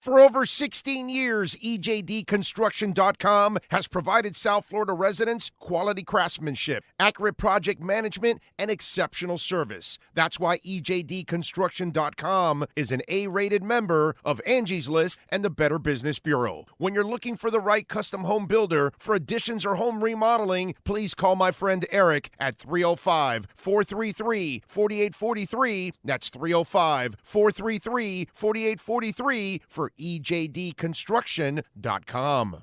For over 16 years, EJDConstruction.com has provided South Florida residents quality craftsmanship, accurate project management, and exceptional service. That's why EJDConstruction.com is an A-rated member of Angie's List and the Better Business Bureau. When you're looking for the right custom home builder for additions or home remodeling, please call my friend Eric at 305-433-4843. That's 305-433-4843 for EJDConstruction.com.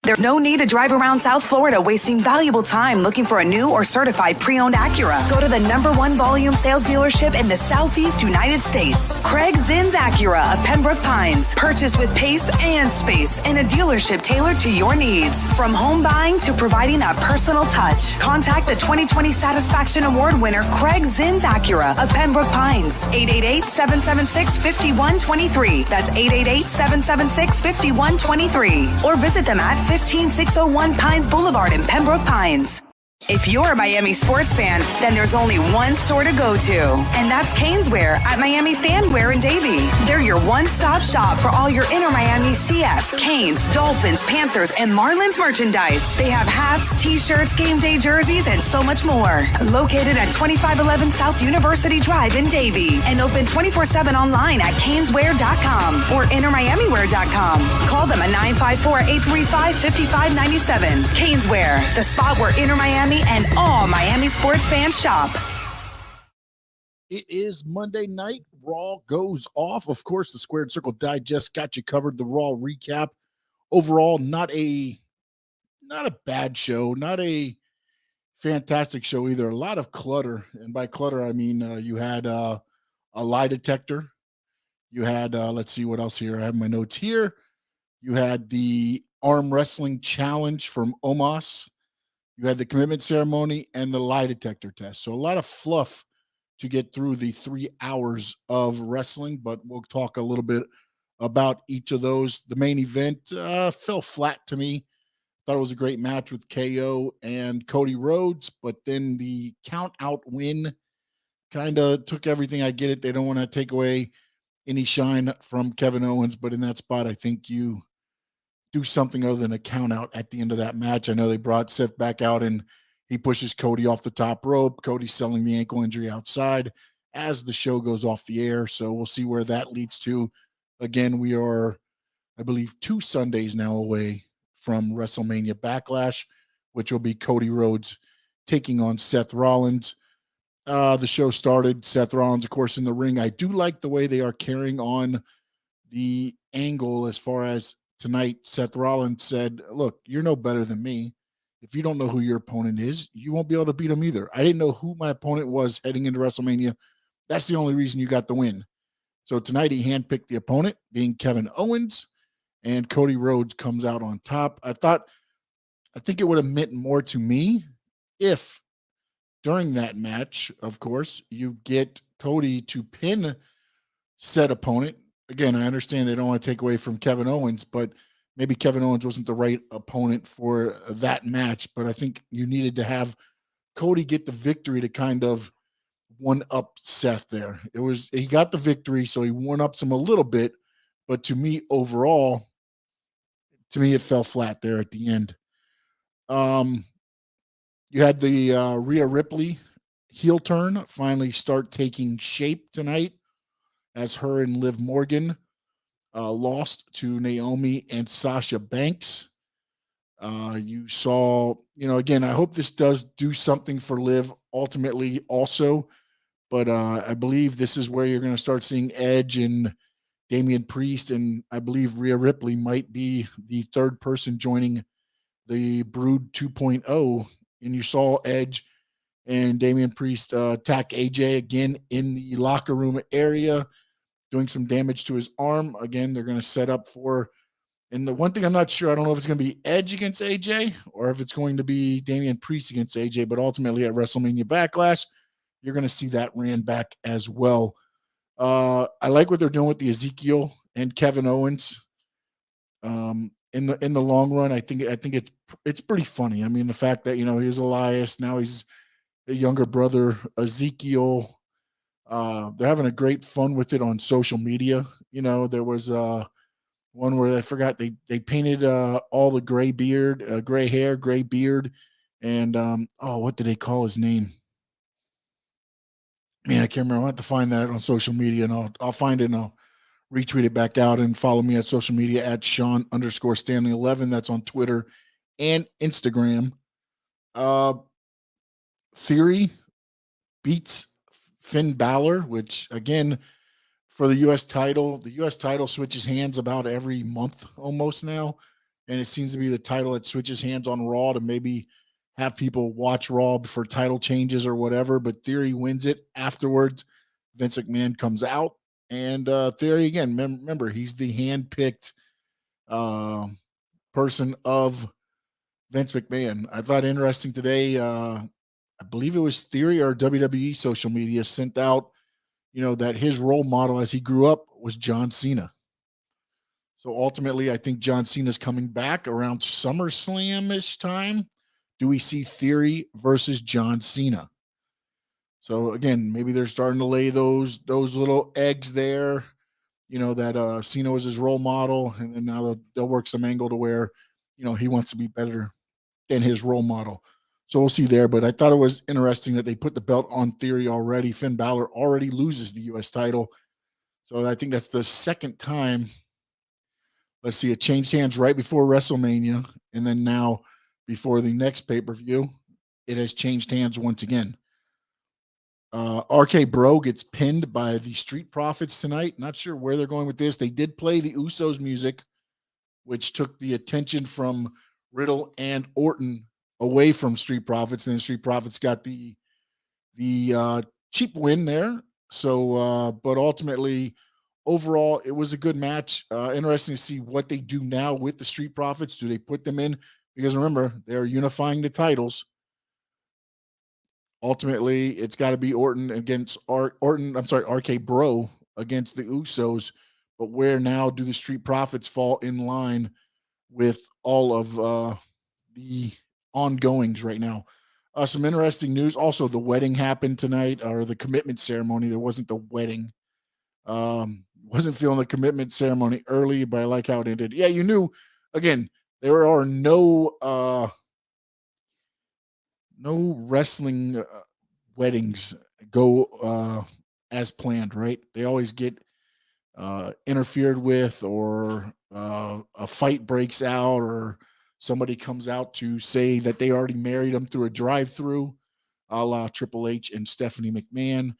There's no need to drive around South Florida wasting valuable time looking for a new or certified pre-owned Acura. Go to the #1 volume sales dealership in the Southeast United States. Craig Zinn's Acura of Pembroke Pines. Purchase with pace and space in a dealership tailored to your needs. From home buying to providing a personal touch. Contact the 2020 Satisfaction Award winner Craig Zinn's Acura of Pembroke Pines. 888-776-5123. That's 888-776-5123. Or visit them at 15601 Pines Boulevard in Pembroke Pines. If you're a Miami sports fan, then there's only one store to go to, and that's Caneswear at Miami Fanwear in Davie. They're your one-stop shop for all your inner Miami CF, Canes, Dolphins, Panthers, and Marlins merchandise. They have hats, t-shirts, game day jerseys, and so much more. Located at 2511 South University Drive in Davie, and open 24/7 online at caneswear.com or innermiamiwear.com. Call them at 954-835-5597. Caneswear, the spot where inner Miami and all Miami sports fans shop. It is Monday night. Raw goes off. Of course, the Squared Circle Digest got you covered. The Raw recap. Overall, not a bad show. Not a fantastic show either. A lot of clutter. And by clutter, I mean you had a lie detector. You had, let's see what else here. I have my notes here. You had the arm wrestling challenge from Omos. You had the commitment ceremony and the lie detector test. So a lot of fluff to get through the 3 hours of wrestling, but we'll talk a little bit about each of those. The main event fell flat to me. Thought it was a great match with KO and Cody Rhodes, but then the count out win kind of took everything. I get it. They don't want to take away any shine from Kevin Owens, but in that spot, I think you do something other than a count out at the end of that match. I know they brought Seth back out and he pushes Cody off the top rope. Cody's selling the ankle injury outside as the show goes off the air. So we'll see where that leads to. Again, we are, I believe, 2 Sundays now away from WrestleMania Backlash, which will be Cody Rhodes taking on Seth Rollins. The show started. Seth Rollins, of course, in the ring. I do like the way they are carrying on the angle as far as tonight. Seth Rollins said, look, you're no better than me. If you don't know who your opponent is, you won't be able to beat him either. I didn't know who my opponent was heading into WrestleMania. That's the only reason you got the win. So tonight he handpicked the opponent, being Kevin Owens, and Cody Rhodes comes out on top. I think it would have meant more to me if during that match, of course, you get Cody to pin said opponent. Again, I understand they don't want to take away from Kevin Owens, but maybe Kevin Owens wasn't the right opponent for that match. But I think you needed to have Cody get the victory to kind of one-up Seth there. He got the victory, so he one-ups him a little bit. But to me, overall, it fell flat there at the end. You had the Rhea Ripley heel turn finally start taking shape tonight, as her and Liv Morgan lost to Naomi and Sasha Banks. You saw, again, I hope this does do something for Liv ultimately also, but I believe this is where you're going to start seeing Edge and Damian Priest, and I believe Rhea Ripley might be the third person joining the Brood 2.0, and you saw Edge and Damian Priest attack AJ again in the locker room area, doing some damage to his arm. Again, they're going to set up for, and the one thing I'm not sure, I don't know if it's going to be Edge against AJ or if it's going to be Damian Priest against AJ, but ultimately at WrestleMania Backlash, you're going to see that ran back as well. I like what they're doing with the Ezekiel and Kevin Owens. In the long run, I think it's pretty funny. I mean, the fact that, he's Elias, now he's the younger brother, Ezekiel. They're having a great fun with it on social media. There was One where I forgot they painted all the gray beard, gray hair, gray beard, and what did they call his name? Man, I can't remember. I'll have to find that on social media, and I'll find it and I'll retweet it back out, and follow me at social media at Sean_Stanley11. That's on Twitter and Instagram. Theory beats Finn Balor, which again, for the U.S. title switches hands about every month almost now. And it seems to be the title that switches hands on Raw to maybe have people watch Raw for title changes or whatever. But Theory wins it afterwards. Vince McMahon comes out. And Theory, again, remember, he's the hand-picked person of Vince McMahon. I thought interesting today, I believe it was Theory or WWE social media sent out, that his role model as he grew up was John Cena. So ultimately, I think John Cena's coming back around SummerSlam-ish time. Do we see Theory versus John Cena? So again, maybe they're starting to lay those little eggs there, that Cena was his role model, and then now they'll work some angle to where, he wants to be better than his role model. So we'll see there. But I thought it was interesting that they put the belt on Theory already. Finn Balor already loses the U.S. title. So I think that's the second time. Let's see, it changed hands right before WrestleMania. And then now, before the next pay-per-view, it has changed hands once again. RK Bro gets pinned by the Street Profits tonight. Not sure where they're going with this. They did play the Usos music, which took the attention from Riddle and Orton away from Street Profits. And then Street Profits got the cheap win there. So, but ultimately, overall, it was a good match. Interesting to see what they do now with the Street Profits. Do they put them in? Because remember, they're unifying the titles. Ultimately, it's got to be Orton against RK Bro against the Usos. But where now do the Street Profits fall in line with all of the ongoings right now? Some interesting news. Also, the wedding happened tonight, or the commitment ceremony. There wasn't the wedding. Wasn't feeling the commitment ceremony early, but I like how it ended. Yeah, you knew. Again, there are no wrestling weddings go as planned, right? They always get interfered with, or a fight breaks out, or somebody comes out to say that they already married them through a drive-through, a la Triple H and Stephanie McMahon.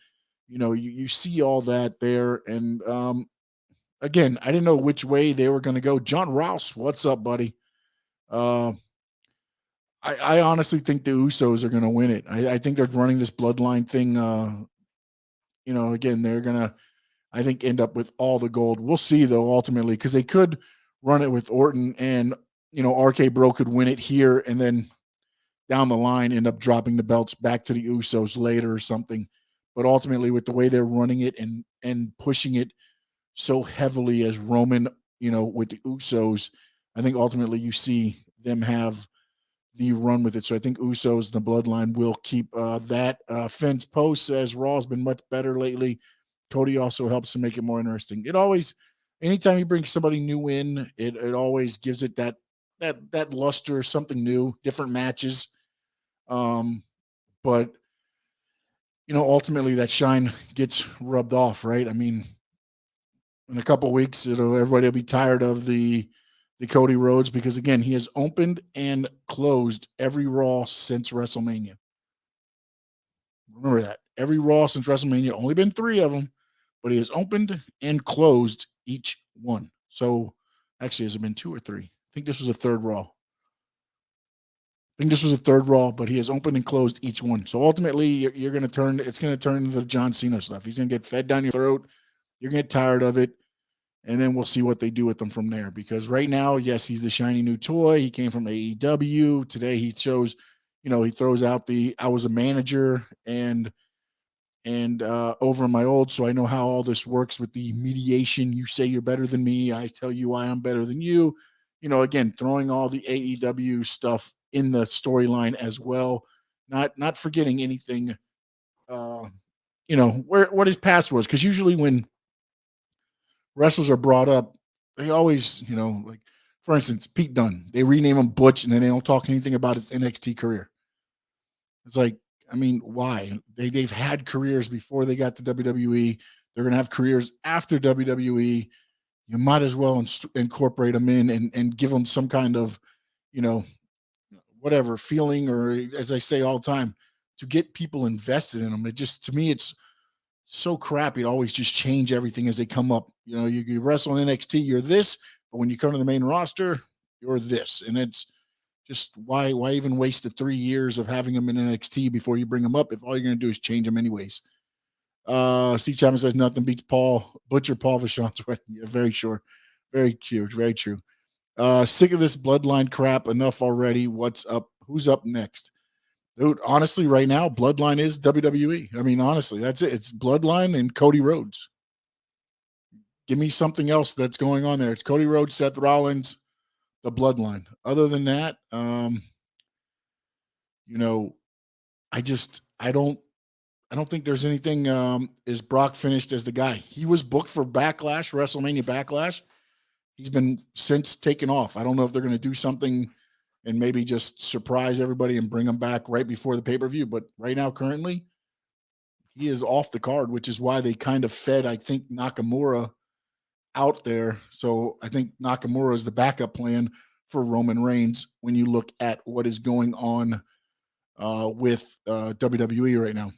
You see all that there. And again, I didn't know which way they were going to go. John Rouse, what's up, buddy? I honestly think the Usos are going to win it. I think they're running this bloodline thing. Again, they're going to, I think, end up with all the gold. We'll see, though, ultimately, because they could run it with Orton, and, RK Bro could win it here, and then down the line end up dropping the belts back to the Usos later or something. But ultimately, with the way they're running it and pushing it so heavily as Roman, with the Usos, I think ultimately you see them have the run with it. So I think Usos, the bloodline, will keep that. Fence Post says Raw's been much better lately. Cody also helps to make it more interesting. It always, anytime you bring somebody new in, it always gives it that luster, something new, different matches. But ultimately that shine gets rubbed off, right? I mean, in a couple of weeks, everybody will be tired of the Cody Rhodes, because again, he has opened and closed every Raw since WrestleMania. Remember that. Every Raw since WrestleMania, only been 3 of them, but he has opened and closed each one. So actually, has it been 2 or 3? I think this was a third Raw. But he has opened and closed each one. So ultimately, you're going to turn, it's going to turn into the John Cena stuff. He's going to get fed down your throat. You're going to get tired of it. And then we'll see what they do with them from there. Because right now, yes, he's the shiny new toy. He came from AEW. Today he shows, he throws out I was a manager and over in my old, so I know how all this works with the mediation. You say you're better than me. I tell you why I'm better than you. Again, throwing all the AEW stuff in the storyline as well. Not forgetting anything, what his past was. Because usually when wrestlers are brought up, they always, like, for instance, Pete Dunne, they rename him Butch and then they don't talk anything about his NXT career. It's like, I mean, why? They've had careers before they got to WWE. They're going to have careers after WWE. You might as well incorporate them in and give them some kind of, whatever feeling, or as I say all the time, to get people invested in them. It just, to me, it's so crappy to always just change everything as they come up. You wrestle in NXT, you're this, but when you come to the main roster, you're this. And it's just, why even waste the 3 years of having them in NXT before you bring them up if all you're going to do is change them anyways? Steve Chapman says nothing beats Butcher Paul Vachon's wedding. Yeah, very sure. Very cute. Very true. Sick of this bloodline crap. Enough already. What's up? Who's up next? Dude, honestly, right now, bloodline is WWE. I mean, honestly, that's it. It's bloodline and Cody Rhodes. Give me something else that's going on there. It's Cody Rhodes, Seth Rollins, the bloodline. Other than that, I don't think there's anything. Is Brock finished as the guy? He was booked for Backlash, WrestleMania Backlash. He's been since taken off. I don't know if they're going to do something and maybe just surprise everybody and bring him back right before the pay-per-view. But right now, currently, he is off the card, which is why they kind of fed, I think, Nakamura out there. So I think Nakamura is the backup plan for Roman Reigns when you look at what is going on with WWE right now.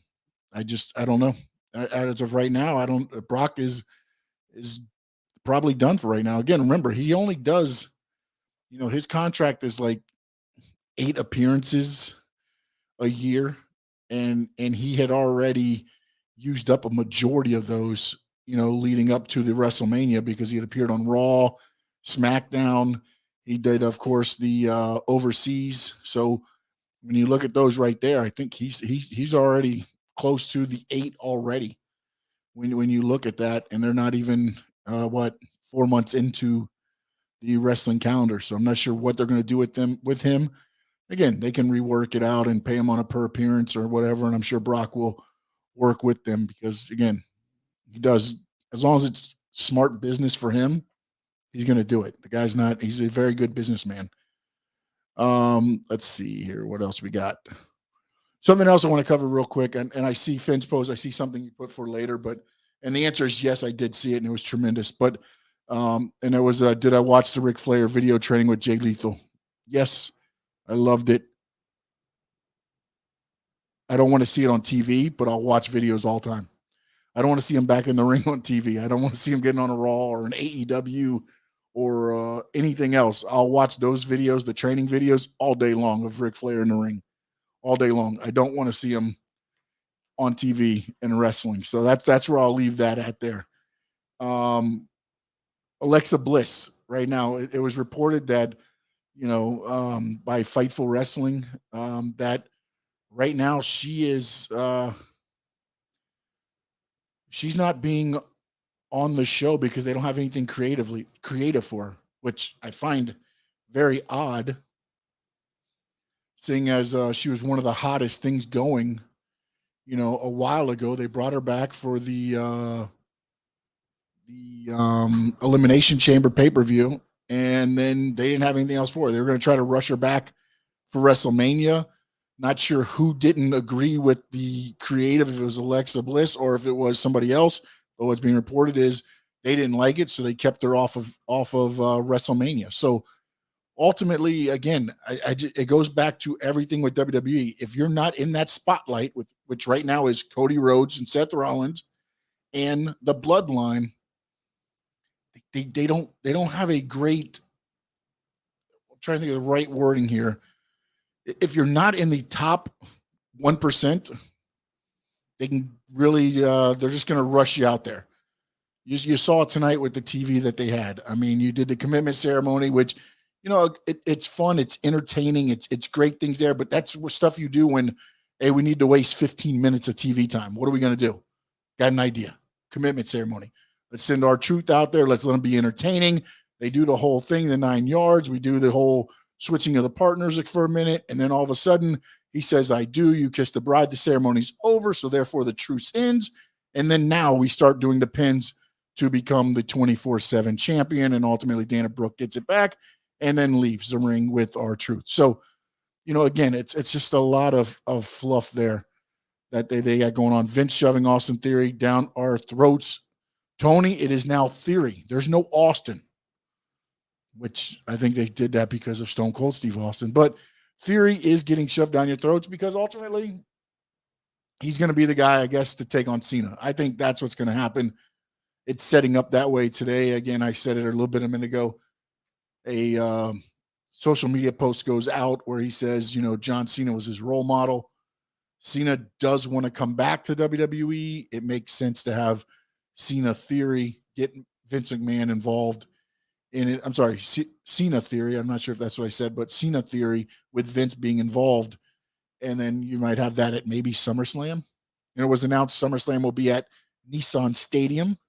I don't know. As of right now, Brock is probably done for right now. Again, remember, he only does, his contract is like 8 appearances a year, and he had already used up a majority of those, leading up to the WrestleMania, because he had appeared on Raw, SmackDown. He did, of course, the overseas. So when you look at those right there, I think he's already close to the 8 already. When you look at that, and they're not even 4 months into the wrestling calendar, so I'm not sure what they're going to do with him. Again, they can rework it out and pay him on a per appearance or whatever, and I'm sure Brock will work with them, because again, he does, as long as it's smart business for him, he's going to do it. He's a very good businessman. Let's see here, what else we got. Something else I want to cover real quick, and I see Finn's post. I see something you put for later, and the answer is yes, I did see it, and it was tremendous. But and it was, did I watch the Ric Flair video training with Jay Lethal? Yes, I loved it. I don't want to see it on TV, but I'll watch videos all the time. I don't want to see him back in the ring on TV. I don't want to see him getting on a Raw or an AEW or anything else. I'll watch those videos, the training videos, all day long of Ric Flair in the ring. All day long. I don't want to see him on TV and wrestling. So that's where I'll leave that at there. Alexa Bliss right now, it was reported that, by Fightful Wrestling, that right now she is, she's not being on the show because they don't have anything creative for her, which I find very odd, seeing as she was one of the hottest things going, a while ago. They brought her back for the Elimination Chamber pay-per-view, and then they didn't have anything else for her. They were going to try to rush her back for WrestleMania. Not sure who didn't agree with the creative, if it was Alexa Bliss or if it was somebody else. But what's being reported is they didn't like it, so they kept her off of WrestleMania. So ultimately, again, it goes back to everything with WWE. If you're not in that spotlight, which right now is Cody Rhodes and Seth Rollins and the Bloodline, they don't have a great. I'm trying to think of the right wording here. If you're not in the top 1%, they can really. They're just going to rush you out there. You saw it tonight with the TV that they had. I mean, you did the commitment ceremony, which, it's fun, it's entertaining, it's great things there, but that's stuff you do when, hey, we need to waste 15 minutes of TV time. What are we going to do? Got an idea. Commitment ceremony. Let's send our truth out there. Let's let them be entertaining. They do the whole thing, the 9 yards. We do the whole switching of the partners for a minute, and then all of a sudden he says, I do. You kiss the bride. The ceremony's over, so therefore the truce ends. And then now we start doing the pins to become the 24/7 champion. And ultimately Dana Brooke gets it back and then leaves the ring with R-Truth. So, again, it's just a lot of fluff there that they got going on. Vince shoving Austin Theory down our throats. Tony, it is now Theory. There's no Austin, which I think they did that because of Stone Cold Steve Austin. But Theory is getting shoved down your throats because ultimately he's going to be the guy, I guess, to take on Cena. I think that's what's going to happen. It's setting up that way today. Again, I said it a little bit a minute ago. A social media post goes out where he says, John Cena was his role model. Cena does want to come back to WWE. It makes sense to have Cena Theory get Vince McMahon involved in it. I'm sorry, Cena Theory. I'm not sure if that's what I said, but Cena Theory with Vince being involved. And then you might have that at maybe SummerSlam. It was announced SummerSlam will be at Nissan Stadium,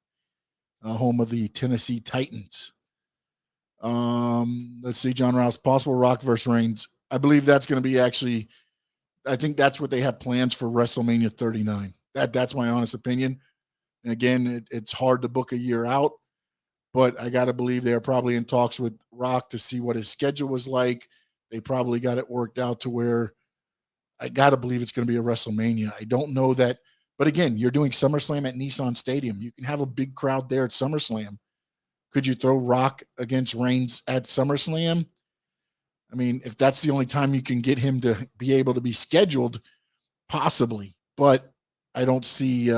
home of the Tennessee Titans. Let's see, John Rouse, possible Rock versus Reigns. I believe that's going to be I think that's what they have plans for WrestleMania 39. That's my honest opinion. And again, it's hard to book a year out, but I got to believe they're probably in talks with Rock to see what his schedule was like. They probably got it worked out to where I got to believe it's going to be a WrestleMania. I don't know that, but again, you're doing SummerSlam at Nissan Stadium. You can have a big crowd there at SummerSlam. Could you throw Rock against Reigns at SummerSlam? I mean, if that's the only time you can get him to be able to be scheduled, possibly. But I don't see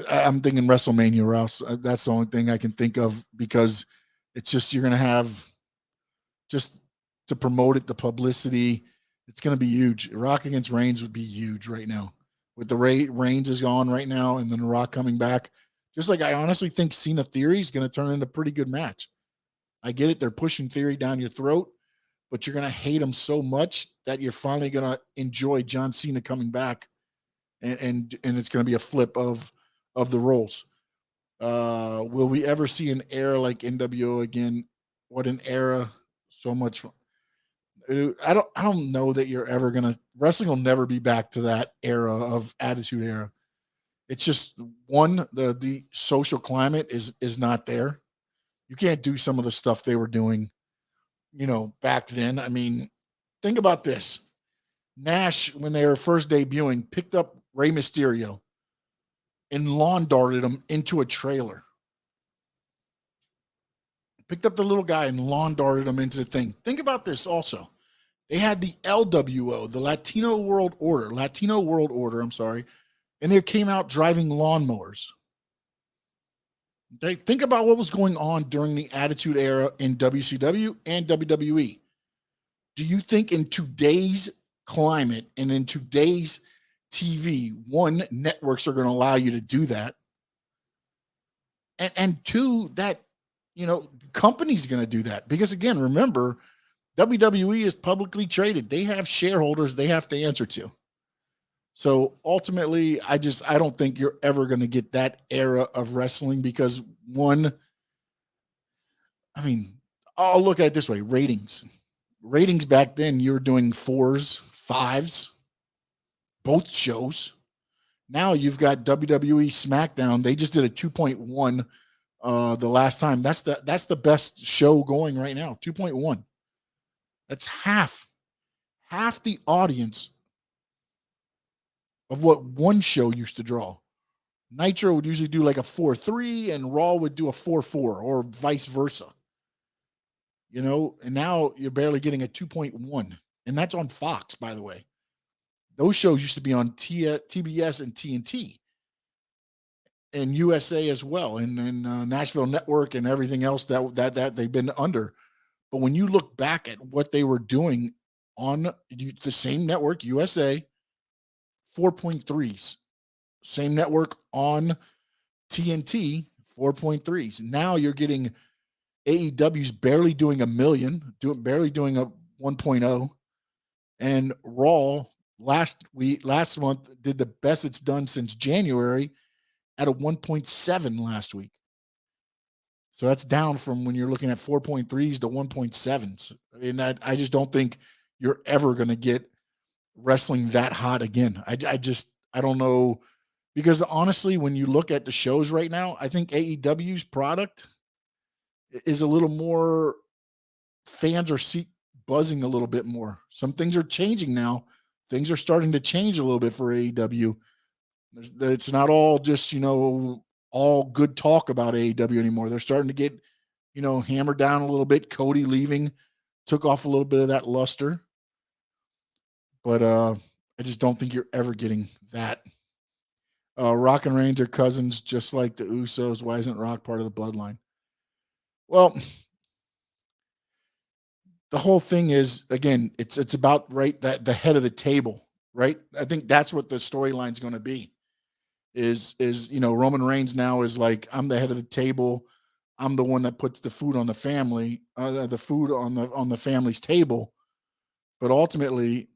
I'm thinking WrestleMania, Rouse. That's the only thing I can think of because it's just you're going to have just to promote it, the publicity. It's going to be huge. Rock against Reigns would be huge right now. With the Reigns is gone right now and then Rock coming back. Just like I honestly think Cena Theory is going to turn into a pretty good match. I get it. They're pushing Theory down your throat, but you're going to hate him so much that you're finally going to enjoy John Cena coming back. And it's going to be a flip of the roles. Will we ever see an era like NWO again? What an era. So much fun. I don't know that you're ever going to, wrestling will never be back to that era of Attitude Era. It's just the social climate is not there. You can't do some of the stuff they were doing, back then. I mean, think about this. Nash, when they were first debuting, picked up Rey Mysterio and lawn darted him into a trailer. Picked up the little guy and lawn darted him into the thing. Think about this also. They had the LWO, the Latino World Order, I'm sorry, and they came out driving lawnmowers. Okay, think about what was going on during the Attitude Era in WCW and WWE. Do you think in today's climate and in today's TV, one, networks are going to allow you to do that, and two, that companies going to do that? Because again, remember, WWE is publicly traded. They have shareholders they have to answer to. So ultimately, I don't think you're ever going to get that era of wrestling because one, I mean, I'll look at it this way. Ratings back then, you were doing 4s, 5s, both shows. Now you've got WWE SmackDown. They just did a 2.1 the last time. That's the best show going right now, 2.1. That's half the audience of what one show used to draw. Nitro would usually do like a 4.3 and Raw would do a 4.4 or vice versa. And now you're barely getting a 2.1. And that's on Fox, by the way. Those shows used to be on TBS and TNT and USA as well. And Nashville Network and everything else that they've been under. But when you look back at what they were doing on the same network, USA, 4.3s. Same network on TNT, 4.3s. Now you're getting AEW's barely doing a million, barely doing a 1.0. And Raw last month did the best it's done since January at a 1.7 last week. So that's down from when you're looking at 4.3s to 1.7s. And I just don't think you're ever going to get wrestling that hot again. I don't know Because honestly, when you look at the shows right now, I think AEW's product is a little more, fans are buzzing a little bit more. Some things are changing now. Things are starting to change a little bit for AEW. It's not all just, all good talk about AEW anymore. They're starting to get, hammered down a little bit. Cody leaving took off a little bit of that luster. But I just don't think you're ever getting that. Rock and Reigns are cousins, just like the Usos. Why isn't Rock part of the bloodline? Well, the whole thing is, again, it's about, right, that the head of the table, right? I think that's what the storyline's going to be. Is Roman Reigns now is like, I'm the head of the table. I'm the one that puts the food on the family, the food on the family's table. But ultimately,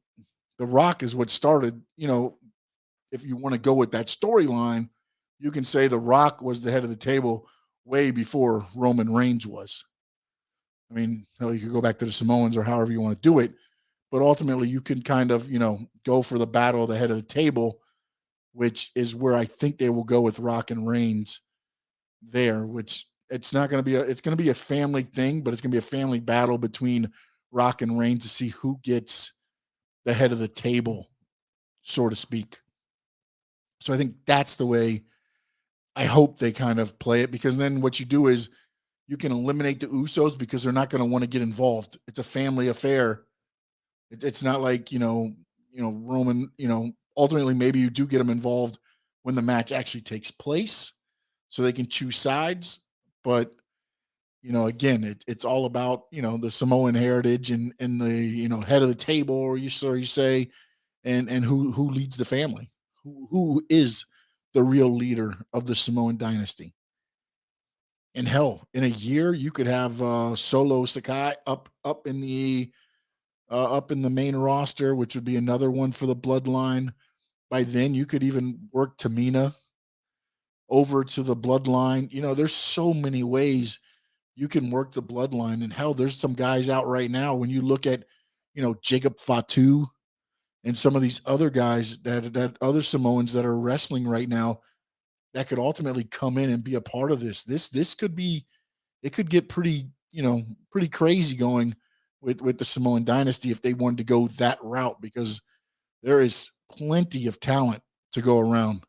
The Rock is what started. If you want to go with that storyline, you can say The Rock was the head of the table way before Roman Reigns was. I mean, hell, you could go back to the Samoans or however you want to do it, but ultimately you can kind of, go for the battle of the head of the table, which is where I think they will go with Rock and Reigns there, which it's not going to be it's going to be a family thing, but it's going to be a family battle between Rock and Reigns to see who gets the head of the table, so to speak. So I think that's the way I hope they kind of play it, because then what you do is you can eliminate the Usos because they're not going to want to get involved. It's a family affair. It's not like, Roman, ultimately maybe you do get them involved when the match actually takes place so they can choose sides. But, again, it's all about, the Samoan heritage and the, head of the table, or you say, and who leads the family, who is the real leader of the Samoan dynasty. And hell, in a year, you could have Solo Sakai up in the main roster, which would be another one for the bloodline. By then, you could even work Tamina over to the bloodline. There's so many ways you can work the bloodline. And hell, there's some guys out right now. When you look at, Jacob Fatu and some of these other guys that other Samoans that are wrestling right now, that could ultimately come in and be a part of this. This could be, it could get pretty crazy going with the Samoan dynasty if they wanted to go that route, because there is plenty of talent to go around.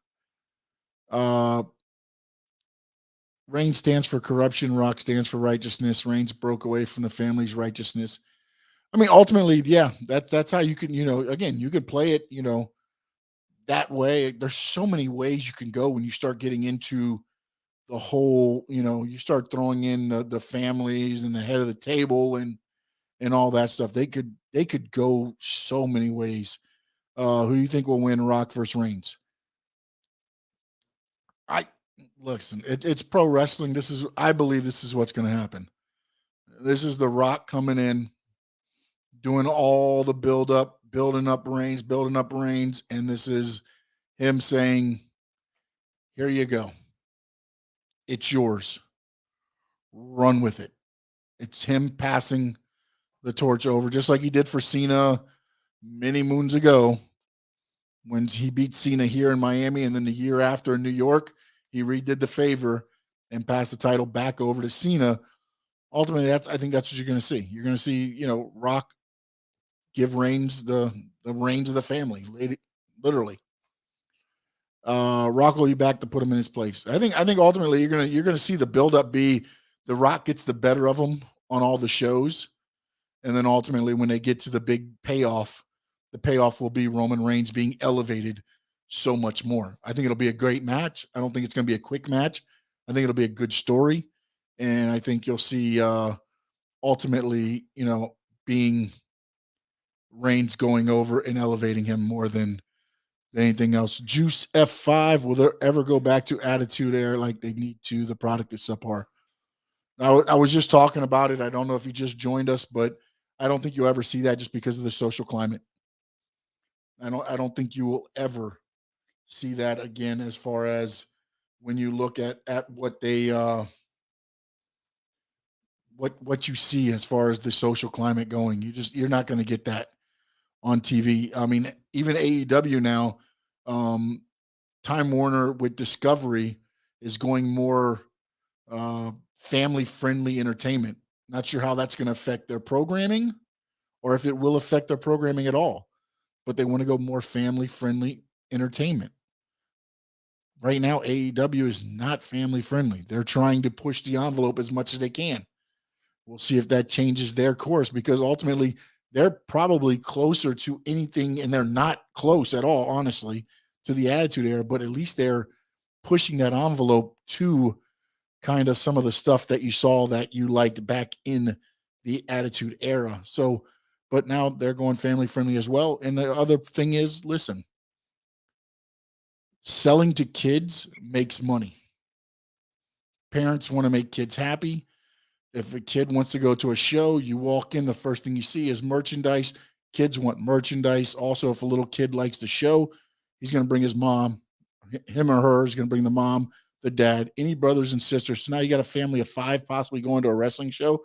Reigns stands for corruption. Rock stands for righteousness. Reigns broke away from the family's righteousness. I mean, ultimately, yeah, that's how you can, again, you could play it, that way. There's so many ways you can go when you start getting into the whole, you start throwing in the families and the head of the table and all that stuff. They could go so many ways. Who do you think will win, Rock versus Reigns? Listen, it's pro wrestling. I believe this is what's going to happen. This is The Rock coming in, doing all the building up Reigns, and this is him saying, here you go. It's yours. Run with it. It's him passing the torch over, just like he did for Cena many moons ago when he beat Cena here in Miami, and then the year after in New York, he redid the favor and passed the title back over to Cena. Ultimately, I think that's what you're going to see. You're going to see, Rock give Reigns the reins of the family, literally. Rock will be back to put him in his place. I think ultimately you're gonna see the buildup be The Rock gets the better of him on all the shows, and then ultimately when they get to the big payoff, the payoff will be Roman Reigns being elevated so much more. I think it'll be a great match. I don't think it's going to be a quick match. I think it'll be a good story, and I think you'll see ultimately, being Reigns going over and elevating him more than anything else. Juice F5, will there ever go back to Attitude Era like they need to? The product is subpar. I was just talking about it. I don't know if you just joined us, but I don't think you'll ever see that just because of the social climate. I don't think you will ever see that again, as far as when you look at what they what you see as far as the social climate going. You're not going to get that on TV. I mean, even AEW now, Time Warner with Discovery is going more family-friendly entertainment. Not sure how that's going to affect their programming or if it will affect their programming at all, but they want to go more family-friendly entertainment. Right now, AEW is not family-friendly. They're trying to push the envelope as much as they can. We'll see if that changes their course, because ultimately they're probably closer to anything, and they're not close at all, honestly, to the Attitude Era, but at least they're pushing that envelope to kind of some of the stuff that you saw that you liked back in the Attitude Era. So, but now they're going family friendly as well. And the other thing is, listen, selling to kids makes money. Parents want to make kids happy. If a kid wants to go to a show, you walk in, the first thing you see is merchandise. Kids want merchandise. Also, if a little kid likes the show, he's going to bring his mom. Him or her is going to bring the mom, the dad, any brothers and sisters. So now you got a family of 5 possibly going to a wrestling show.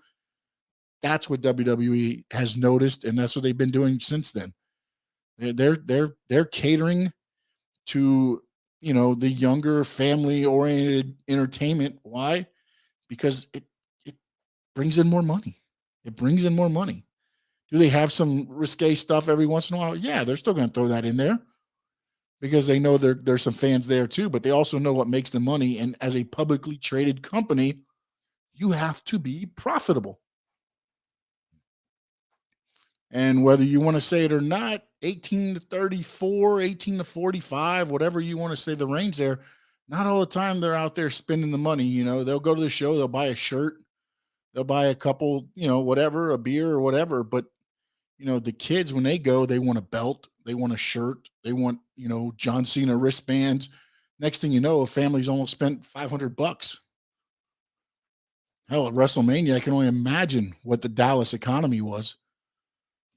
That's what WWE has noticed, and that's what they've been doing since then. They're catering to, you know, the younger family-oriented entertainment. Why? Because it brings in more money. It brings in more money. Do they have some risque stuff every once in a while? Yeah, they're still going to throw that in there because they know there's some fans there too, but they also know what makes the money. And as a publicly traded company, you have to be profitable. And whether you want to say it or not, 18 to 34, 18 to 45, whatever you want to say the range there, not all the time they're out there spending the money. You know, they'll go to the show, they'll buy a shirt, they'll buy a couple, you know, whatever, a beer or whatever. But, you know, the kids, when they go, they want a belt, they want a shirt, they want, you know, John Cena wristbands. Next thing you know, a family's almost spent $500. Hell, at WrestleMania, I can only imagine what the Dallas economy was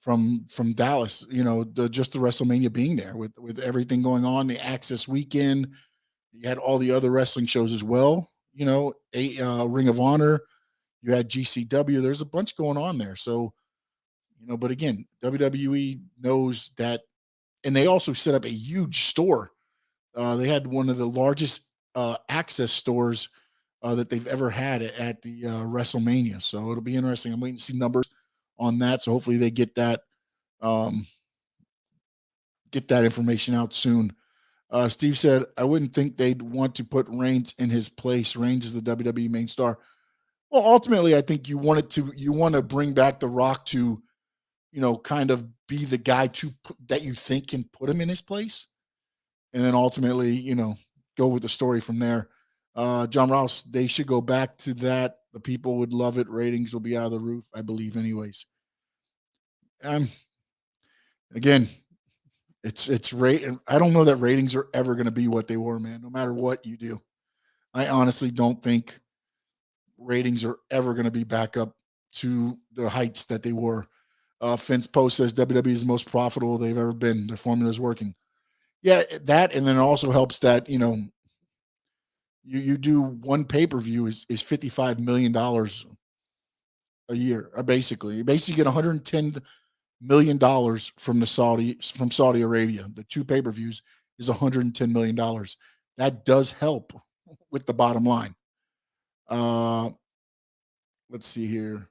from Dallas, you know, just the WrestleMania being there with everything going on, the Access weekend. You had all the other wrestling shows as well, you know, Ring of Honor. You had GCW. There's a bunch going on there. So, you know, but again, WWE knows that, and they also set up a huge store. They had one of the largest Access stores that they've ever had at the WrestleMania. So it'll be interesting. I'm waiting to see numbers on that. So hopefully they get that information out soon. Steve said, I wouldn't think they'd want to put Reigns in his place. Reigns is the WWE main star. Well, ultimately, I think you want to bring back The Rock to, you know, kind of be the guy that you think can put him in his place. And then ultimately, you know, go with the story from there. John Rouse, they should go back to that. The people would love it. Ratings will be out of the roof, I believe, anyways. Again, it's rate. I don't know that ratings are ever going to be what they were, man. No matter what you do, I honestly don't think ratings are ever going to be back up to the heights that they were. Vince Post says WWE is the most profitable they've ever been. Their formula is working. Yeah, that, and then it also helps that, you know, you do one pay-per-view is $55 million a year. Basically, you basically get $110 million from Saudi Arabia. The 2 pay-per-views is $110 million. That does help with the bottom line. Let's see here.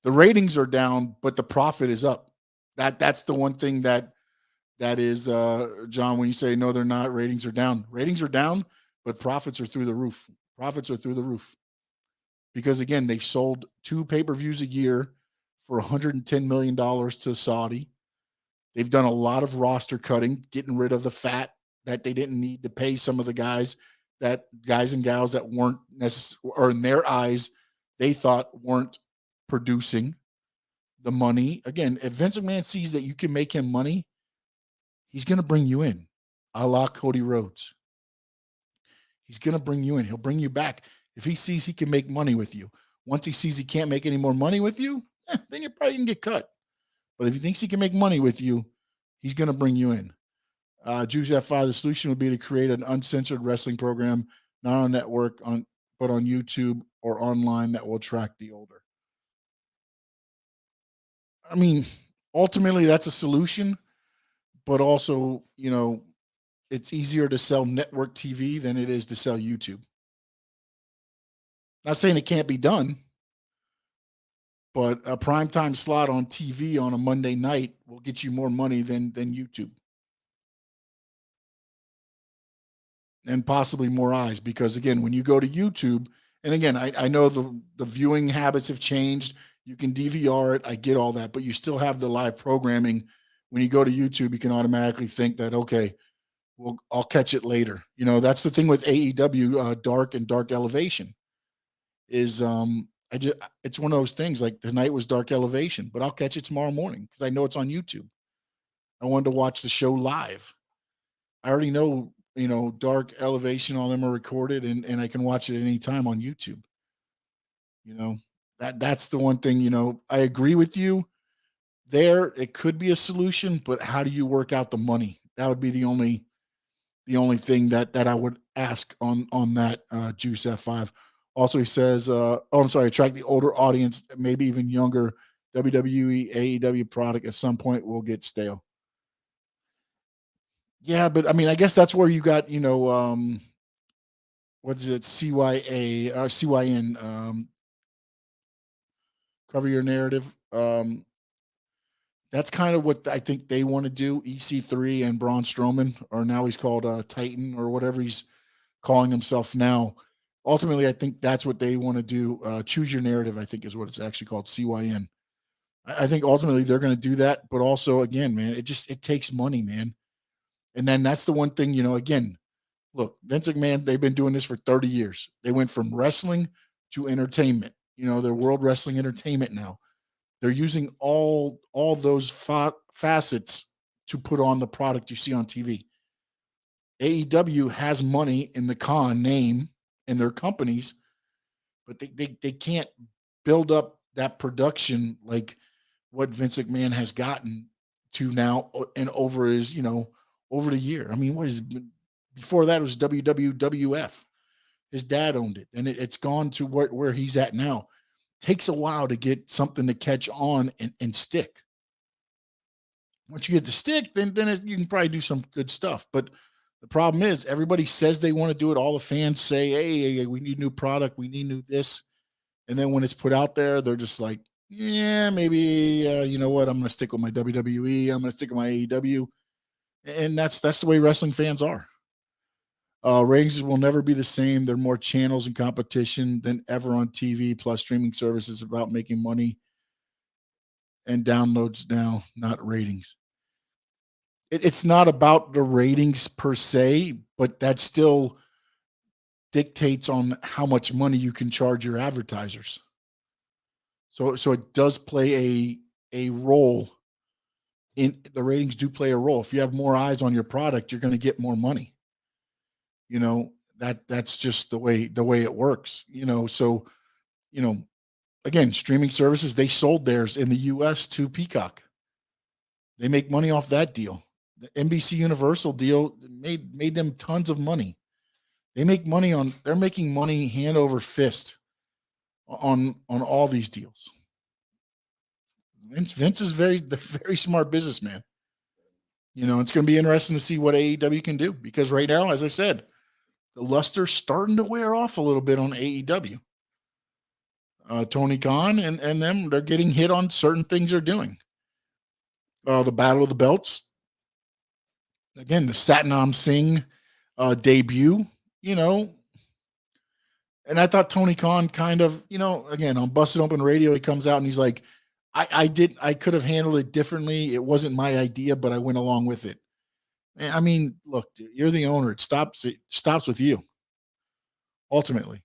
The ratings are down, but the profit is up. That's the one thing that is, John, when you say no, they're not, ratings are down. Ratings are down, but profits are through the roof. Profits are through the roof. Because again, they've sold 2 pay-per-views a year for $110 million to Saudi. They've done a lot of roster cutting, getting rid of the fat that they didn't need to pay some of the guys and gals that weren't necessarily, or in their eyes, they thought weren't producing the money. Again, if Vince McMahon sees that you can make him money, he's going to bring you in, a la Cody Rhodes. He's going to bring you in. He'll bring you back. If he sees he can make money with you. Once he sees he can't make any more money with you, then you're probably going to get cut. But if he thinks he can make money with you, he's going to bring you in. Juice F5, the solution would be to create an uncensored wrestling program, not on a network, but on YouTube or online that will attract the older. I mean, ultimately, that's a solution. But also, you know, it's easier to sell network TV than it is to sell YouTube. Not saying it can't be done, but a primetime slot on TV on a Monday night will get you more money than YouTube. And possibly more eyes, because again, when you go to YouTube, and again, I know the viewing habits have changed. You can DVR it. I get all that, but you still have the live programming. When you go to YouTube, you can automatically think that, okay, well, I'll catch it later. You know, that's the thing with AEW Dark and Dark Elevation is it's one of those things, like tonight was Dark Elevation, but I'll catch it tomorrow morning because I know it's on YouTube. I wanted to watch the show live. I already know, Dark Elevation, all them are recorded, and I can watch it at any time on YouTube. That's the one thing, I agree with you there. It could be a solution, but how do you work out the money? That would be the only thing that I would ask on that Juice F5. Also, he says, attract the older audience, maybe even younger. WWE, AEW product at some point will get stale. Yeah, but I mean, I guess that's where you got, what is it, CYN, cover your narrative. That's kind of what I think they want to do. EC3 and Braun Strowman, or now he's called Titan or whatever he's calling himself now. Ultimately, I think that's what they want to do. Choose your narrative, I think, is what it's actually called, CYN. I think ultimately they're going to do that, but also, again, man, it takes money, man. And then that's the one thing, again, look, Vince McMahon, they've been doing this for 30 years. They went from wrestling to entertainment. They're World Wrestling Entertainment now. They're using all those facets to put on the product you see on TV. AEW has money in the Khan name and their companies, but they can't build up that production like what Vince McMahon has gotten to now and over his, over the year. I mean, before that it was WWF. His dad owned it, and it's gone to where he's at now. Takes a while to get something to catch on and stick. Once you get the stick, then you can probably do some good stuff. But the problem is everybody says they want to do it. All the fans say, hey, we need new product. We need new this. And then when it's put out there, they're just like, yeah, maybe, you know what? I'm going to stick with my WWE. I'm going to stick with my AEW. And that's the way wrestling fans are. Ratings will never be the same. There are more channels and competition than ever on TV, plus streaming services about making money and downloads now, not ratings. It's not about the ratings per se, but that still dictates on how much money you can charge your advertisers. So it does play a role. In the ratings do play a role. If you have more eyes on your product, you're going to get more money. That's just the way it works. So again, streaming services, they sold theirs in the US to Peacock. They make money off that deal. The NBC Universal deal made them tons of money. They're making money hand over fist on all these deals. Vince is very smart businessman. It's going to be interesting to see what AEW can do, because right now, as I said, the luster's starting to wear off a little bit on AEW. Tony Khan and them, they're getting hit on certain things they're doing. The Battle of the Belts. Again, the Satnam Singh debut, and I thought Tony Khan kind of, again, on Busted Open Radio, he comes out and he's like, I could have handled it differently. It wasn't my idea, but I went along with it. I mean, look, you're the owner. It stops with you. Ultimately,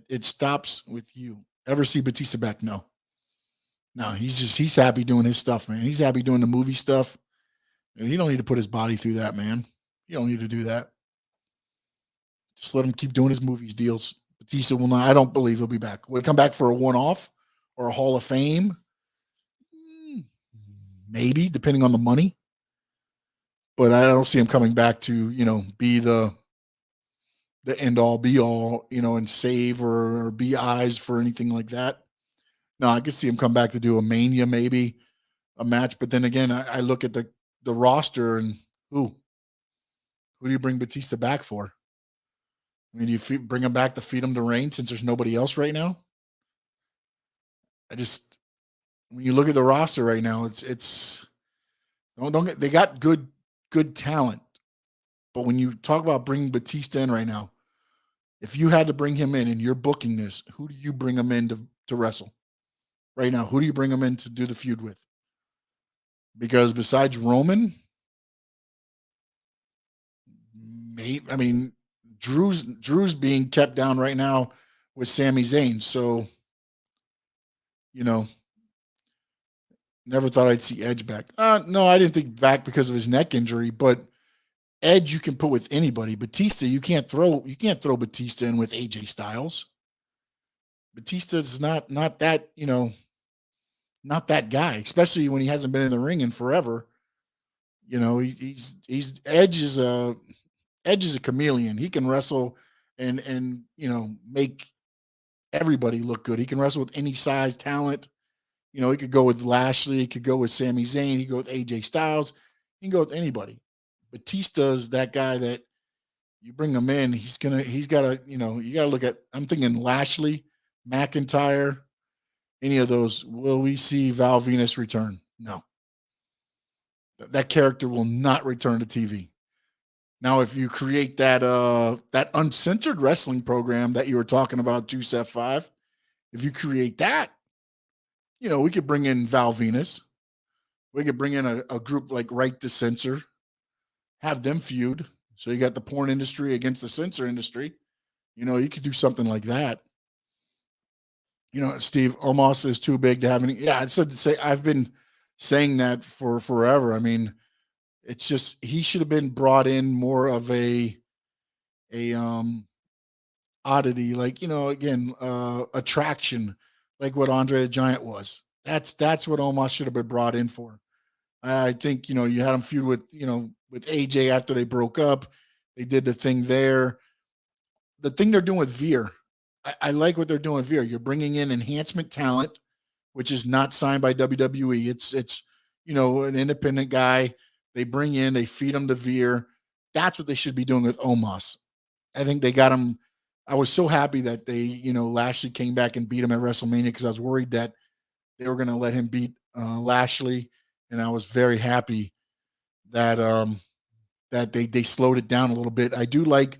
it stops with you. Ever see Batista back? No, he's happy doing his stuff, man. He's happy doing the movie stuff. And he don't need to put his body through that, man. You don't need to do that. Just let him keep doing his movies deals. Batista will not. I don't believe he'll be back. Will he come back for a one-off or a Hall of Fame? Maybe, depending on the money. But I don't see him coming back to, be the end all be all, and save or be eyes for anything like that. No, I could see him come back to do a Mania, maybe a match. But then again, I look at the roster and who Who do you bring Batista back for? I mean, do you bring him back to feed him to Reigns since there's nobody else right now? When you look at the roster right now, they got good talent. But when you talk about bringing Batista in right now, if you had to bring him in and you're booking this, who do you bring him in to wrestle right now? Who do you bring him in to do the feud with? Because besides Roman, Drew's being kept down right now with Sami Zayn. So, never thought I'd see Edge back. No, I didn't think back because of his neck injury, but Edge you can put with anybody. Batista, you can't throw Batista in with AJ Styles. Batista's not that, not that guy, especially when he hasn't been in the ring in forever. He's Edge is a chameleon. He can wrestle and make everybody look good. He can wrestle with any size talent. He could go with Lashley, he could go with Sami Zayn, he could go with AJ Styles, he can go with anybody. Batista's that guy that you bring him in, you gotta look at, I'm thinking Lashley, McIntyre, any of those. Will we see Val Venus return? No. That character will not return to TV. Now, if you create that uncensored wrestling program that you were talking about, Juice F5, if you create that, we could bring in Val Venus. We could bring in a group like Right to Censor, have them feud. So you got the porn industry against the censor industry. You could do something like that. Steve, Omos is too big to have any. Yeah, I've been saying that for forever. I mean, it's just he should have been brought in more of a oddity, like attraction, like what Andre the Giant was. That's what Omos should have been brought in for. I think you had him feud with AJ after they broke up. They did the thing there. The thing they're doing with Veer, I like what they're doing with Veer. You're bringing in enhancement talent, which is not signed by WWE. It's an independent guy. They bring in, they feed him to Veer. That's what they should be doing with Omos. I think they got him. I was so happy that they, Lashley came back and beat him at WrestleMania because I was worried that they were going to let him beat Lashley, and I was very happy that that they slowed it down a little bit. I do like,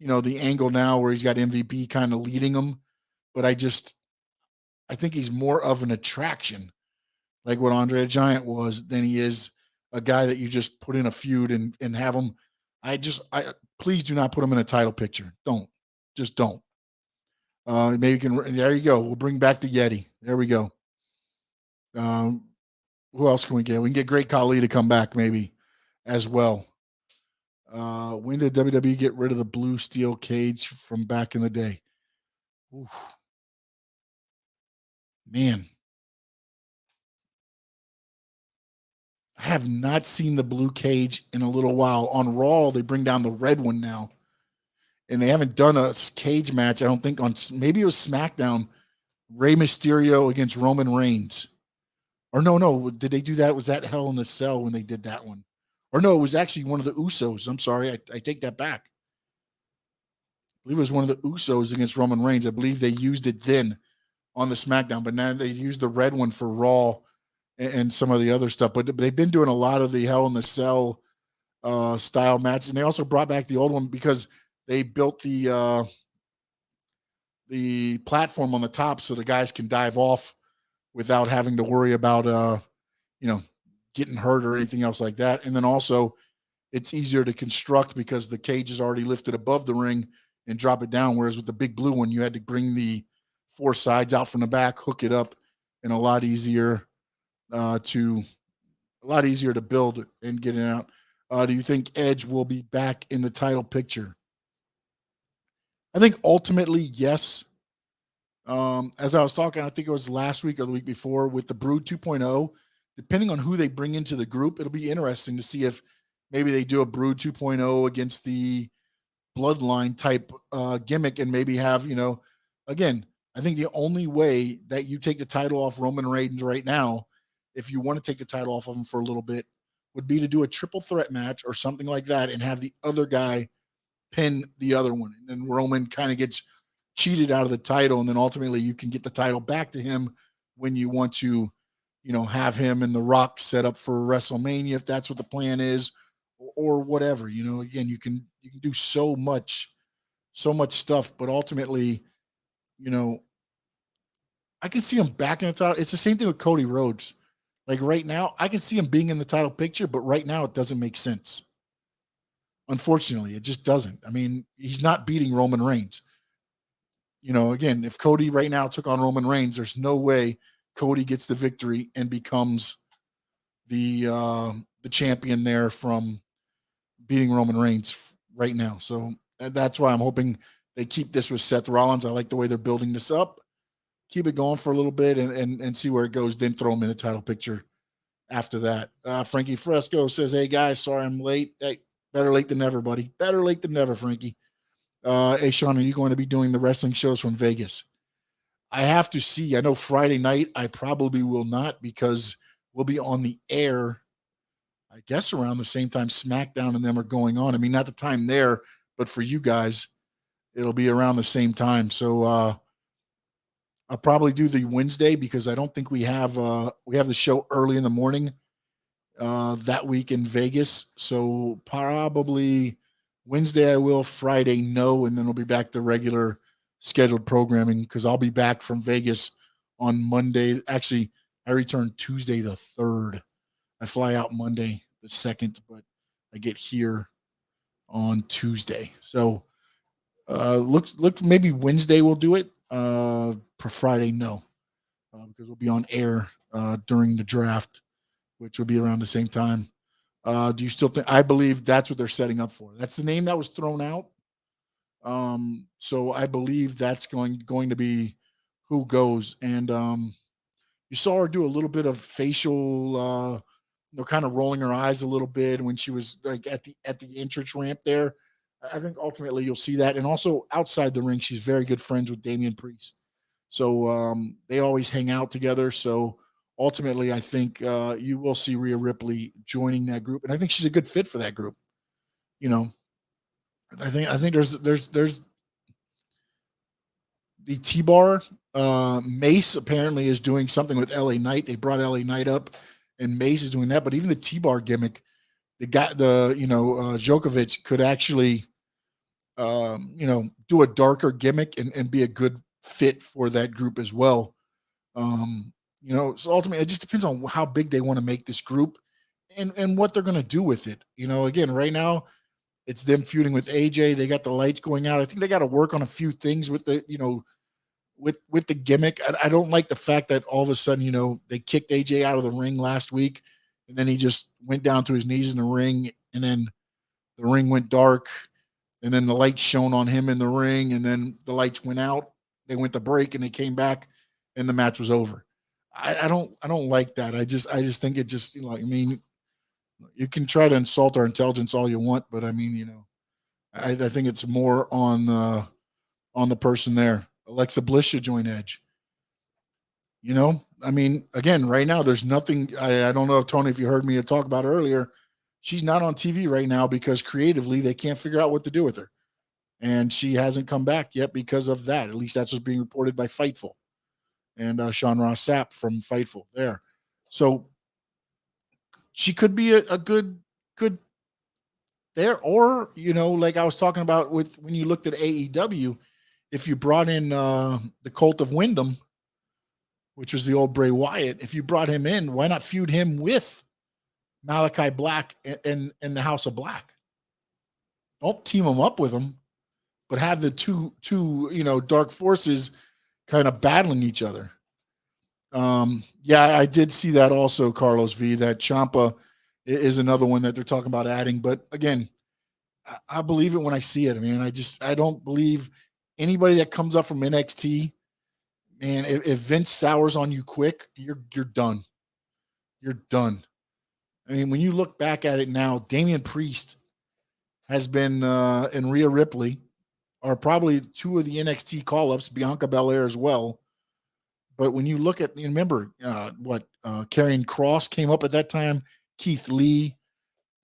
the angle now where he's got MVP kind of leading him, but I think he's more of an attraction, like what Andre the Giant was, than he is a guy that you just put in a feud and have him. Please do not put him in a title picture. Don't. Maybe you can. There you go. We'll bring back the Yeti. There we go. Who else can we get? We can get Great Khali to come back maybe as well. When did WWE get rid of the blue steel cage from back in the day? Oof. Man. I have not seen the blue cage in a little while. On Raw, they bring down the red one now. And they haven't done a cage match, I don't think, maybe it was SmackDown, Rey Mysterio against Roman Reigns. Or no, did they do that? Was that Hell in a Cell when they did that one? Or no, it was actually one of the Usos. I'm sorry, I take that back. I believe it was one of the Usos against Roman Reigns. I believe they used it then on the SmackDown, but now they used the red one for Raw and some of the other stuff. But they've been doing a lot of the Hell in the Cell style matches, and they also brought back the old one because they built the platform on the top so the guys can dive off without having to worry about getting hurt or anything else like that. And then also it's easier to construct because the cage is already lifted above the ring and drop it down. Whereas with the big blue one, you had to bring the four sides out from the back, hook it up, and a lot easier to build and get it out. Do you think Edge will be back in the title picture? I think ultimately, yes. As I was talking, I think it was last week or the week before with the Brood 2.0, depending on who they bring into the group, it'll be interesting to see if maybe they do a Brood 2.0 against the Bloodline type gimmick and maybe have, again, I think the only way that you take the title off Roman Reigns right now, if you want to take the title off of him for a little bit, would be to do a triple threat match or something like that and have the other guy pin the other one. And then Roman kind of gets cheated out of the title. And then ultimately you can get the title back to him when you want to, have him and The Rock set up for WrestleMania, if that's what the plan is, or whatever. Again, you can do so much stuff, but ultimately, I can see him back in the title. It's the same thing with Cody Rhodes. Like right now, I can see him being in the title picture, but right now it doesn't make sense. Unfortunately, it just doesn't. I mean, he's not beating Roman Reigns. Again, if Cody right now took on Roman Reigns, there's no way Cody gets the victory and becomes the champion there from beating Roman Reigns right now. So that's why I'm hoping they keep this with Seth Rollins. I like the way they're building this up. Keep it going for a little bit and see where it goes, then throw him in a title picture after that. Frankie Fresco says, hey, guys, sorry I'm late. Hey, better late than never, buddy. Better late than never, Frankie. Hey, Sean, are you going to be doing the wrestling shows from Vegas? I have to see. I know Friday night I probably will not because we'll be on the air, I guess, around the same time SmackDown and them are going on. I mean, not the time there, but for you guys, it'll be around the same time. So I'll probably do the Wednesday because I don't think we have the show early in the morning that week in Vegas. So probably Wednesday I will, Friday no, and then we'll be back to regular scheduled programming because I'll be back from Vegas on Monday. Actually, I return Tuesday the 3rd. I fly out Monday the 2nd, but I get here on Tuesday. So look, maybe Wednesday we'll do it. For Friday, no, because we'll be on air during the draft, which will be around the same time. Do you still think? I believe that's what they're setting up for. That's the name that was thrown out. So I believe that's going to be who goes. And you saw her do a little bit of facial, kind of rolling her eyes a little bit when she was like at the entrance ramp there. I think ultimately you'll see that. And also outside the ring, she's very good friends with Damian Priest. So they always hang out together. So ultimately, I think you will see Rhea Ripley joining that group. And I think she's a good fit for that group. I think there's the T-Bar. Mace apparently is doing something with LA Knight. They brought LA Knight up and Mace is doing that. But even the T-Bar gimmick, Djokovic could actually, do a darker gimmick and be a good fit for that group as well. So ultimately it just depends on how big they want to make this group and what they're going to do with it. Again, right now it's them feuding with AJ. They got the lights going out. I think they got to work on a few things with the, with the gimmick. I don't like the fact that all of a sudden, they kicked AJ out of the ring last week and then he just went down to his knees in the ring and then the ring went dark and then the lights shone on him in the ring and then the lights went out. They went to break and they came back and the match was over. I don't like that. I just think it just, you can try to insult our intelligence all you want, but I think it's more on the person there. Alexa Bliss should join Edge. Again, right now there's nothing. I don't know if Tony, if you heard me talk about earlier, she's not on TV right now because creatively they can't figure out what to do with her. And she hasn't come back yet because of that. At least that's what's being reported by Fightful and Sean Ross Sapp from Fightful there. So she could be a good there. Or, like I was talking about with when you looked at AEW, if you brought in the Cult of Wyndham, which was the old Bray Wyatt, if you brought him in, why not feud him with Malachi Black and the House of Black? Don't team them up with them, but have the two dark forces kind of battling each other. Yeah, I did see that also, Carlos V, that Ciampa is another one that they're talking about adding. But again, I believe it when I see it, man. I don't believe anybody that comes up from NXT, man. If Vince sours on you quick, you're done. You're done. I mean, when you look back at it now, Damian Priest has been and Rhea Ripley are probably two of the NXT call-ups, Bianca Belair as well. But when you look at, remember Karrion Kross came up at that time, Keith Lee,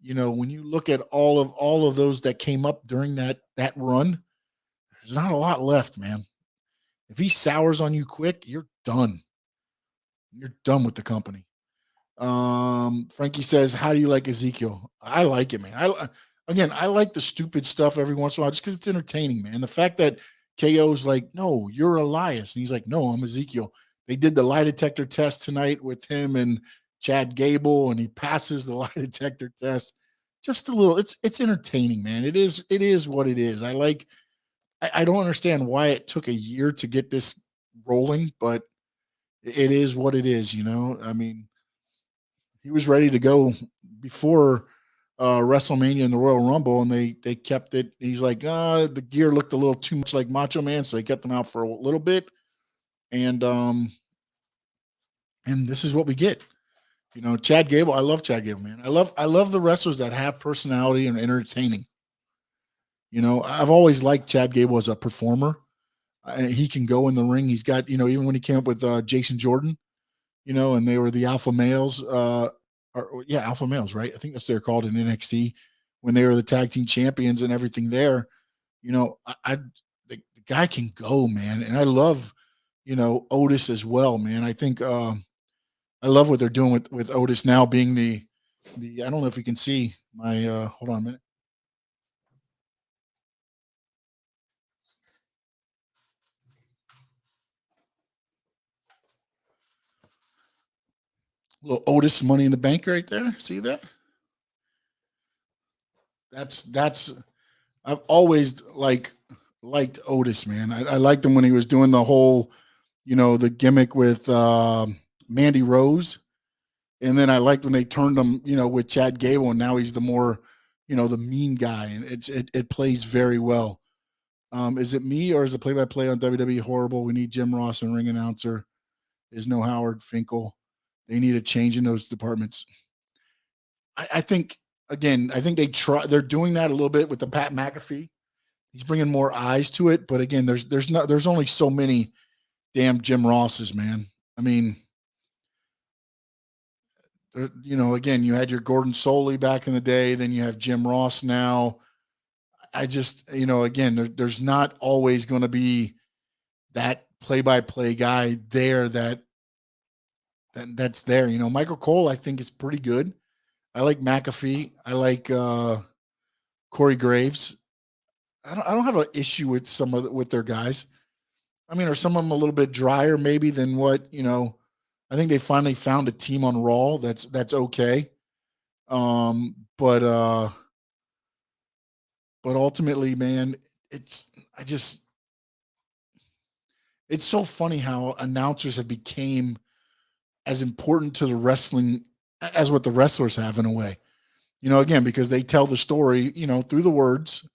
when you look at all of those that came up during that run, there's not a lot left, man. If he sours on you quick, you're done. You're done with the company. Frankie says, how do you like Ezekiel? I like it, man. I like the stupid stuff every once in a while just because it's entertaining, man. The fact that KO's like, no, you're Elias. And he's like, no, I'm Ezekiel. They did the lie detector test tonight with him and Chad Gable, and he passes the lie detector test. Just a little, it's entertaining, man. It is what it is. I don't understand why it took a year to get this rolling, but it is what it is, I mean, he was ready to go before WrestleMania and the Royal Rumble, and they kept it. He's like, the gear looked a little too much like Macho Man, so they kept them out for a little bit, and this is what we get. Chad Gable. I love Chad Gable, man. I love the wrestlers that have personality and entertaining. I've always liked Chad Gable as a performer. He can go in the ring. He's got, even when he came up with Jason Jordan, and they were the alpha males, alpha males, right? I think that's what they're called in NXT when they were the tag team champions and everything there. The guy can go, man. And I love, Otis as well, man. I think I love what they're doing with Otis now being the I don't know if you can see my hold on a minute. Little Otis Money in the Bank right there. See that? That's I've always liked Otis, man. I liked him when he was doing the whole, the gimmick with Mandy Rose. And then I liked when they turned him, with Chad Gable, and now he's the more, the mean guy. And it plays very well. Is it me or is the play-by-play on WWE horrible? We need Jim Ross and ring announcer. Is no Howard Finkel. They need a change in those departments. I think, again, they're doing that a little bit with the Pat McAfee. He's bringing more eyes to it, but again, there's only so many damn Jim Rosses, man. I mean, again, you had your Gordon Soley back in the day, then you have Jim Ross now. I just, again, there's not always going to be that play-by-play guy there that's there. Michael Cole, I think, is pretty good. I like McAfee. I like Corey Graves. I don't have an issue with with their guys. I mean, are some of them a little bit drier maybe than what, I think they finally found a team on Raw that's okay. But ultimately, man, it's so funny how announcers have became as important to the wrestling as what the wrestlers have in a way, again, because they tell the story, through the words,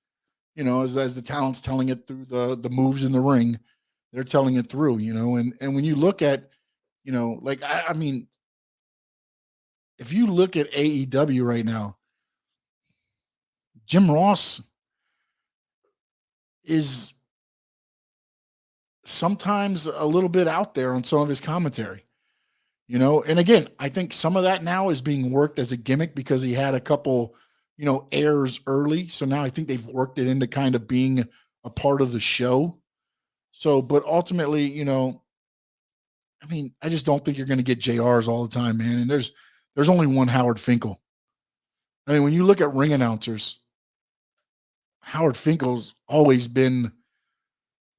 as the talent's telling it through the moves in the ring, they're telling it through, and when you look at, I mean, if you look at AEW right now, Jim Ross is sometimes a little bit out there on some of his commentary. And again, I think some of that now is being worked as a gimmick because he had a couple, errors early. So now I think they've worked it into kind of being a part of the show. So, but ultimately, I mean, I just don't think you're going to get JRs all the time, man. And there's only one Howard Finkel. I mean, when you look at ring announcers, Howard Finkel's always been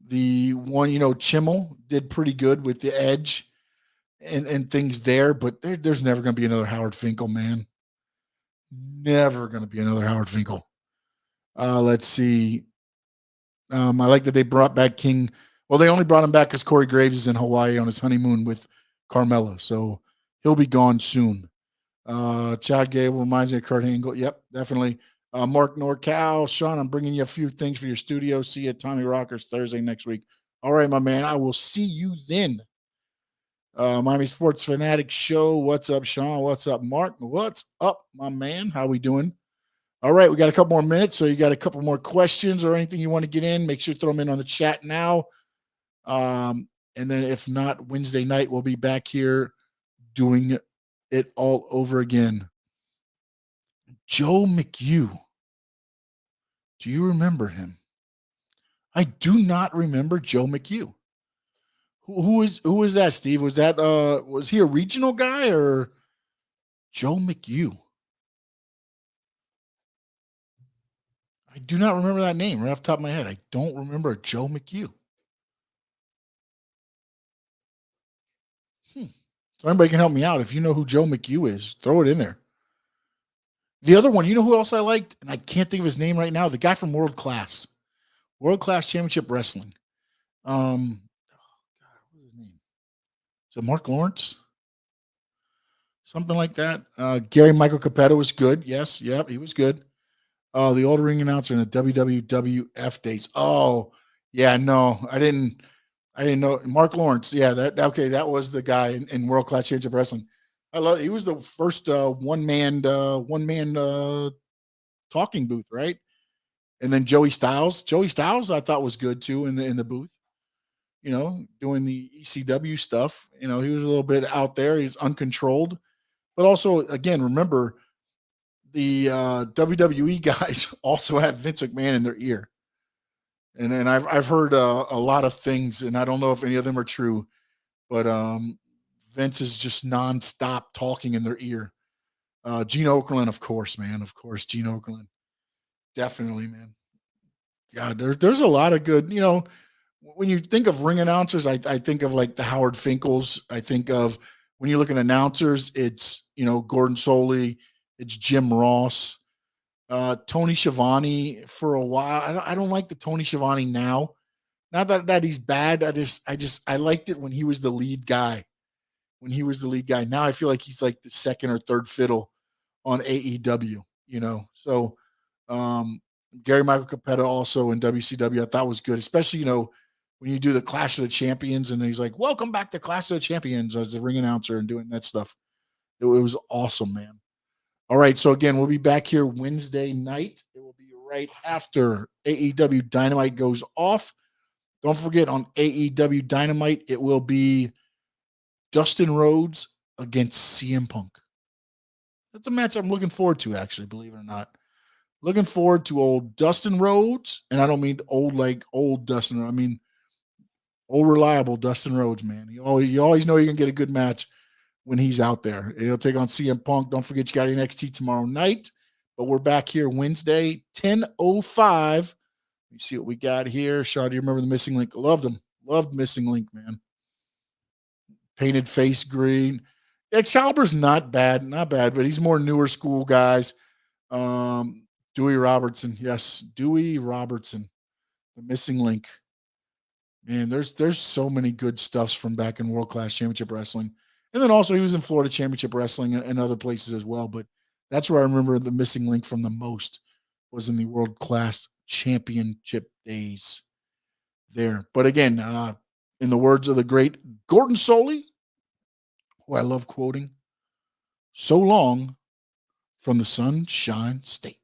the one, Chimmel did pretty good with the Edge and things there, but there's never going to be another Howard Finkel, man. Never going to be another Howard Finkel. Let's see. I like that they brought back King. Well, they only brought him back because Corey Graves is in Hawaii on his honeymoon with Carmelo, so he'll be gone soon. Chad Gable reminds me of Kurt Angle. Yep, definitely. Mark NorCal. Sean, I'm bringing you a few things for your studio. See you at Tommy Rockers Thursday next week. All right, my man. I will see you then. Miami Sports Fanatic Show. What's up, Sean? What's up, Mark? What's up, my man? How we doing? All right, we got a couple more minutes, so you got a couple more questions or anything you want to get in, make sure to throw them in on the chat now. And then if not, Wednesday night, we'll be back here doing it all over again. Joe McHugh. Do you remember him? I do not remember Joe McHugh. Who was that, Steve? Was he a regional guy or Joe McHugh? I do not remember that name right off the top of my head. I don't remember Joe McHugh. So anybody can help me out. If you know who Joe McHugh is, throw it in there. The other one, you know who else I liked? And I can't think of his name right now. The guy from World Class Championship Wrestling. Oh God, what was his name? Is it Mark Lawrence? Something like that. Gary Michael Capetta was good. Yes. Yep. He was good. The old ring announcer in the WWF days. Oh, yeah. No, I didn't know Mark Lawrence. Yeah. That was the guy in World Class Championship Wrestling. He was the first one man talking booth, right? And then Joey Styles I thought was good too in the booth, doing the ECW stuff. He was a little bit out there. He's uncontrolled, but also, again, remember the WWE guys also have Vince McMahon in their ear. And I've heard a lot of things, and I don't know if any of them are true, but Vince is just nonstop talking in their ear. Gene Okerlund, of course, man. Of course, Gene Okerlund. Definitely, man. God, there's a lot of good, when you think of ring announcers, I think of like the Howard Finkles. I think of when you look at announcers, it's, Gordon Soley, it's Jim Ross, Tony Schiavone for a while. I don't like the Tony Schiavone now. Not that he's bad. I liked it when he was the lead guy. Now I feel like he's like the second or third fiddle on AEW, So Gary Michael Capetta also in WCW I thought was good, especially, when you do the Clash of the Champions and he's like, welcome back to Clash of the Champions as the ring announcer and doing that stuff. It was awesome, man. All right. So again, we'll be back here Wednesday night. It will be right after AEW Dynamite goes off. Don't forget, on AEW Dynamite, it will be Dustin Rhodes against CM Punk. That's a match I'm looking forward to, actually, believe it or not. Looking forward to old Dustin Rhodes, and I don't mean old like old Dustin. I mean old reliable Dustin Rhodes, man. You always know you're going to get a good match when he's out there. He'll take on CM Punk. Don't forget, you got NXT tomorrow night, but we're back here Wednesday, 10:05. Let me see what we got here. Shaw, do you remember the Missing Link? Loved him. Loved Missing Link, man. Painted face green. Excalibur's not bad, but he's more newer school guys. Dewey Robertson. Yes, Dewey Robertson. The Missing Link. Man, there's so many good stuffs from back in World Class Championship Wrestling. And then also he was in Florida Championship Wrestling and other places as well. But that's where I remember the Missing Link from the most, was in the World Class Championship days there. But again, in the words of the great Gordon Soley, who I love quoting, so long from the Sunshine State.